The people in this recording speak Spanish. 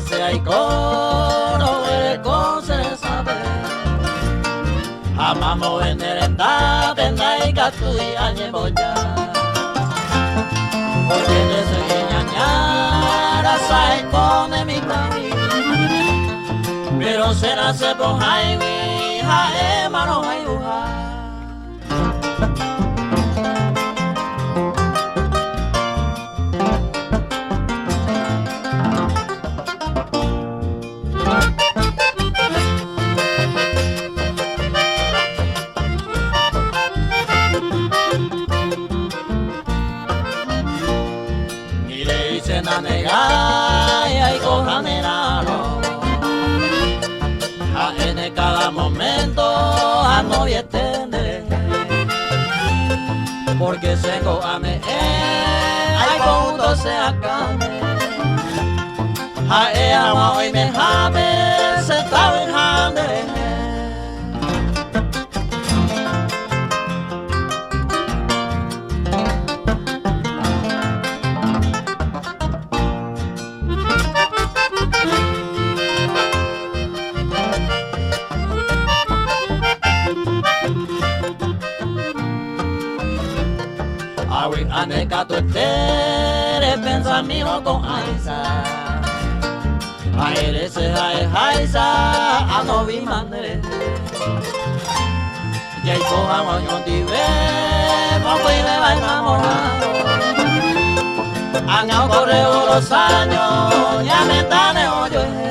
se hay coro, el se sabe. Amamos en el esta, tenda y gato y añeboya. Porque de su ñañara sai con mi cami. Pero se nace por Jaime, Jaime no hay lugar. Na negaya y cojanerano en cada momento a no entender porque se coame ay cuando se acabe ay amo y me jame se está en jame. Awi aneka tu tere pensamiento con aisa. Aire se aisa a no vi manere. Ya y cojamos yo dive, poco y me va enamorado. Han corrido los años, ya me están hoyo.